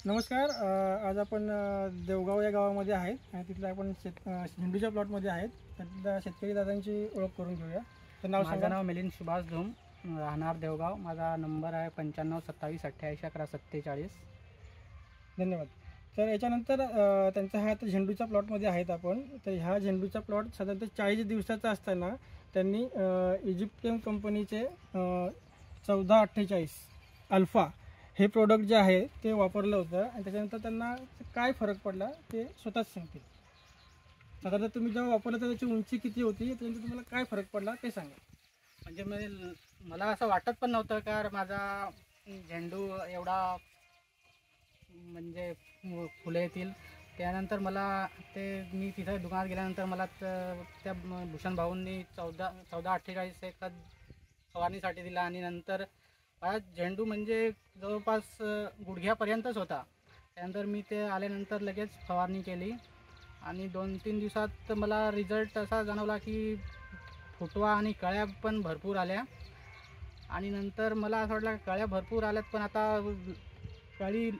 नमस्कार. आज आपण देवगाव या गावामध्ये आहेत आणि तिथल्या आपण झेंडूच्या प्लॉटमध्ये आहेत. त्यातल्या शेतकरी दादांची ओळख करून घेऊया. तर माझं नाव मिलिंद सुभाष धूम, राहणार देवगाव. माझा नंबर आहे 95 27 88 11 47. धन्यवाद. तर याच्यानंतर त्यांचा हा आता झेंडूच्या प्लॉटमध्ये आहेत आपण. तर ह्या झेंडूचा प्लॉट साधारणतः 40 दिवसाचा असताना त्यांनी इजिप्शियन कंपनीचे 1448 अल्फा हे प्रोडक्ट जे आहे ते वापरलं होतं आणि त्याच्यानंतर त्यांना काय फरक पडला ते स्वतःच सांगतील. साधारणतः तुम्ही जेव्हा वापरलं तर त्याची उंची किती होती, त्याच्यानंतर तुम्हाला काय फरक पडला ते सांगा. म्हणजे मला असं वाटत पण नव्हतं का माझा झेंडू एवढा म्हणजे फुले येतील. त्यानंतर मला मी तिथं दुकानात गेल्यानंतर मला त्या भूषण भाऊंनी 1448 एक फवारणीसाठी दिला आणि नंतर माझा झेंडू म्हणजे जवळपास गुडघ्यापर्यंतच होता. त्यानंतर मी ते आल्यानंतर लगेच फवारणी केली आणि 2-3 दिवसात मला रिझल्ट असा जाणवला की फुटवा आणि कळ्या पण भरपूर आल्या. आणि नंतर मला असं वाटलं कळ्या भरपूर आल्यात पण आता कळी